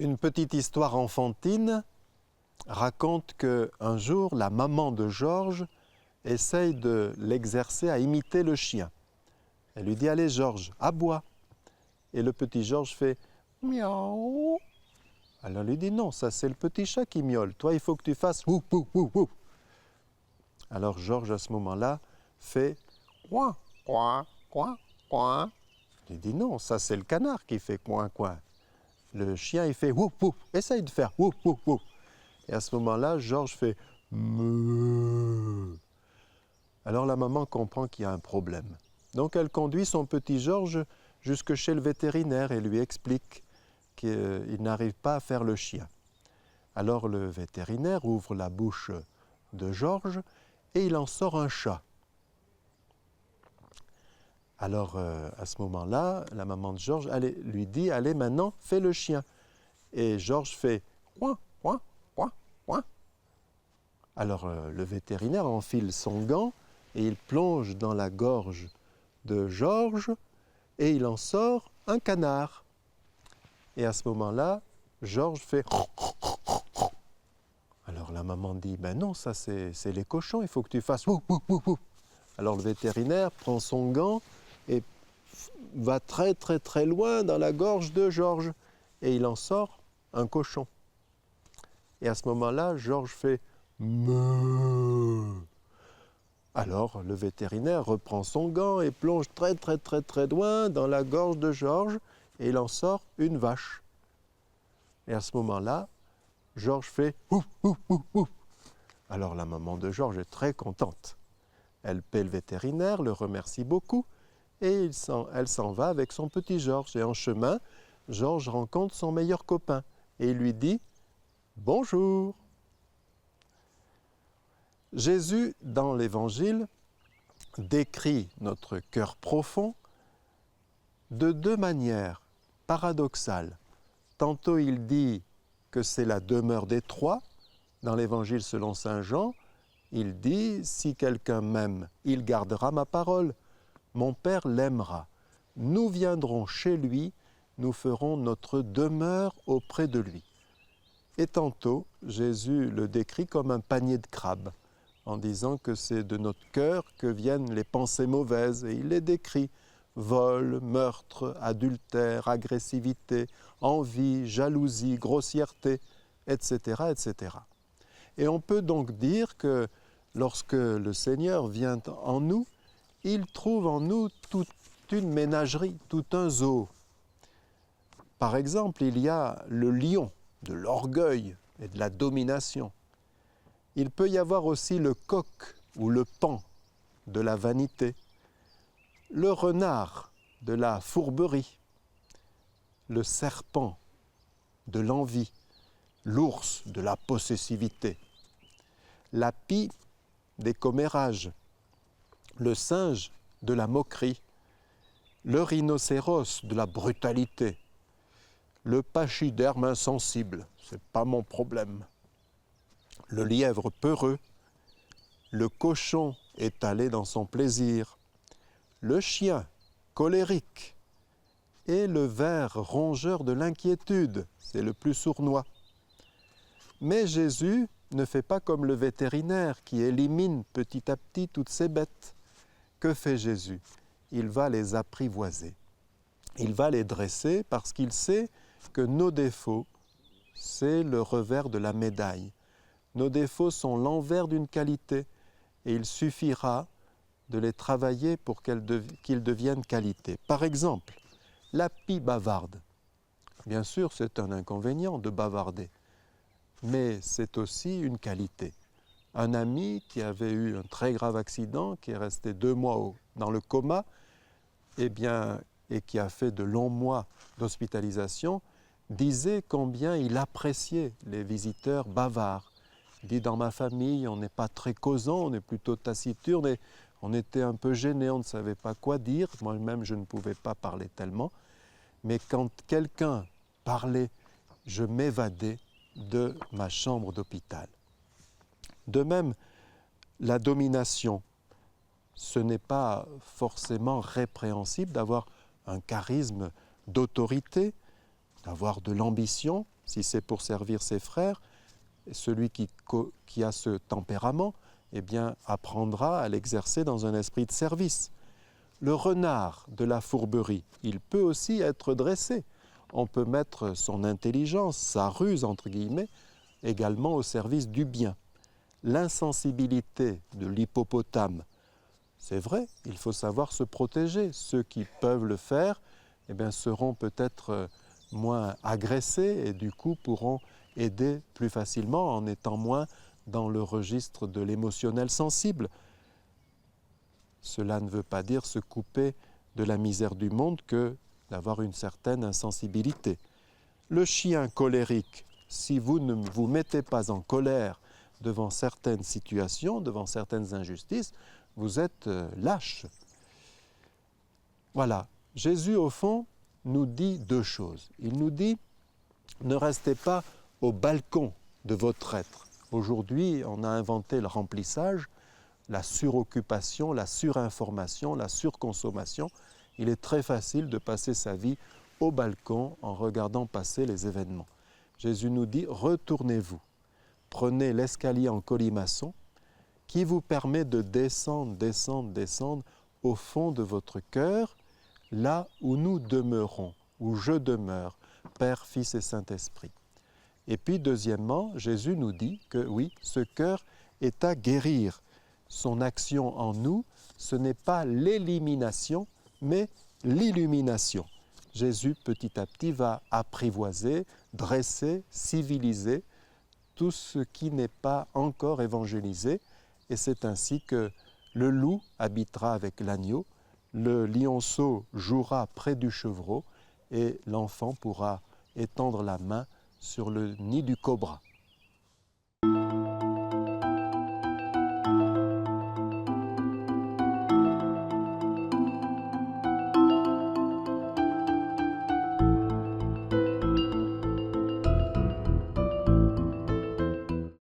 Une petite histoire enfantine raconte qu'un jour, la maman de Georges essaye de l'exercer à imiter le chien. Elle lui dit « Allez Georges, aboie !» Et le petit Georges fait « miaou !» Alors elle lui dit « Non, ça c'est le petit chat qui miaule. Toi, il faut que tu fasses « wou, wou, wou, wou !» Alors Georges, à ce moment-là, fait « coin, coin, coin, coin !» Il dit « Non, ça c'est le canard qui fait « coin, coin !» Le chien, il fait « wou, wou !» Essaye de faire « wou, wou, wou !» Et à ce moment-là, Georges fait « meuh !» Alors la maman comprend qu'il y a un problème. Donc elle conduit son petit Georges jusque chez le vétérinaire et lui explique qu'il n'arrive pas à faire le chien. Alors le vétérinaire ouvre la bouche de Georges et il en sort un chat. Alors à ce moment-là, la maman de Georges lui dit « Allez maintenant, fais le chien !» Et Georges fait « ouin, ouin, ouin, ouin !» Alors le vétérinaire enfile son gant et il plonge dans la gorge de Georges et il en sort un canard. Et à ce moment-là, Georges fait... Alors la maman dit, ben non, ça c'est les cochons, il faut que tu fasses... Alors le vétérinaire prend son gant et va très très très loin dans la gorge de Georges et il en sort un cochon. Et à ce moment-là, Georges fait... meuh. Alors le vétérinaire reprend son gant et plonge très très très très loin dans la gorge de Georges et il en sort une vache. Et à ce moment-là, Georges fait ouf, ouf, ouf, ouf. Alors la maman de Georges est très contente. Elle paie le vétérinaire, le remercie beaucoup et elle s'en va avec son petit Georges. Et en chemin, Georges rencontre son meilleur copain et il lui dit « Bonjour !» Jésus, dans l'Évangile, décrit notre cœur profond de deux manières paradoxales. Tantôt il dit que c'est la demeure des trois. Dans l'Évangile selon saint Jean, il dit « Si quelqu'un m'aime, il gardera ma parole. Mon Père l'aimera. Nous viendrons chez lui, nous ferons notre demeure auprès de lui. » Et tantôt, Jésus le décrit comme un panier de crabes, en disant que c'est de notre cœur que viennent les pensées mauvaises. Et il les décrit, vol, meurtre, adultère, agressivité, envie, jalousie, grossièreté, etc., etc. Et on peut donc dire que lorsque le Seigneur vient en nous, il trouve en nous toute une ménagerie, tout un zoo. Par exemple, il y a le lion de l'orgueil et de la domination. Il peut y avoir aussi le coq ou le paon de la vanité, le renard de la fourberie, le serpent de l'envie, l'ours de la possessivité, la pie des commérages, le singe de la moquerie, le rhinocéros de la brutalité, le pachyderme insensible, c'est pas mon problème, le lièvre peureux, le cochon étalé dans son plaisir, le chien colérique et le ver rongeur de l'inquiétude, c'est le plus sournois. Mais Jésus ne fait pas comme le vétérinaire qui élimine petit à petit toutes ces bêtes. Que fait Jésus? Il va les apprivoiser. Il va les dresser parce qu'il sait que nos défauts, c'est le revers de la médaille. Nos défauts sont l'envers d'une qualité et il suffira de les travailler pour qu'ils deviennent qualité. Par exemple, la pie bavarde. Bien sûr, c'est un inconvénient de bavarder, mais c'est aussi une qualité. Un ami qui avait eu un très grave accident, qui est resté 2 mois dans le coma, et qui a fait de longs mois d'hospitalisation, disait combien il appréciait les visiteurs bavards. Il dit, dans ma famille, on n'est pas très causant, on est plutôt taciturne, et on était un peu gêné, on ne savait pas quoi dire. Moi-même, je ne pouvais pas parler tellement. Mais quand quelqu'un parlait, je m'évadais de ma chambre d'hôpital. De même, la domination, ce n'est pas forcément répréhensible d'avoir un charisme d'autorité, d'avoir de l'ambition, si c'est pour servir ses frères, celui qui a ce tempérament, eh bien, apprendra à l'exercer dans un esprit de service. Le renard de la fourberie, il peut aussi être dressé. On peut mettre son intelligence, sa ruse, entre guillemets, également au service du bien. L'insensibilité de l'hippopotame, c'est vrai, il faut savoir se protéger. Ceux qui peuvent le faire, eh bien, seront peut-être moins agressés et du coup pourront aider plus facilement en étant moins dans le registre de l'émotionnel sensible. Cela ne veut pas dire se couper de la misère du monde que d'avoir une certaine insensibilité. Le chien colérique, si vous ne vous mettez pas en colère devant certaines situations, devant certaines injustices, vous êtes lâche. Voilà, Jésus au fond nous dit deux choses. Il nous dit, ne restez pas au balcon de votre être. Aujourd'hui, on a inventé le remplissage, la suroccupation, la surinformation, la surconsommation. Il est très facile de passer sa vie au balcon en regardant passer les événements. Jésus nous dit, retournez-vous, prenez l'escalier en colimaçon qui vous permet de descendre au fond de votre cœur, là où nous demeurons, où je demeure, Père, Fils et Saint-Esprit. Et puis, deuxièmement, Jésus nous dit que oui, ce cœur est à guérir. Son action en nous, ce n'est pas l'élimination, mais l'illumination. Jésus, petit à petit, va apprivoiser, dresser, civiliser tout ce qui n'est pas encore évangélisé. Et c'est ainsi que le loup habitera avec l'agneau, le lionceau jouera près du chevreau et l'enfant pourra étendre la main sur le nid du cobra.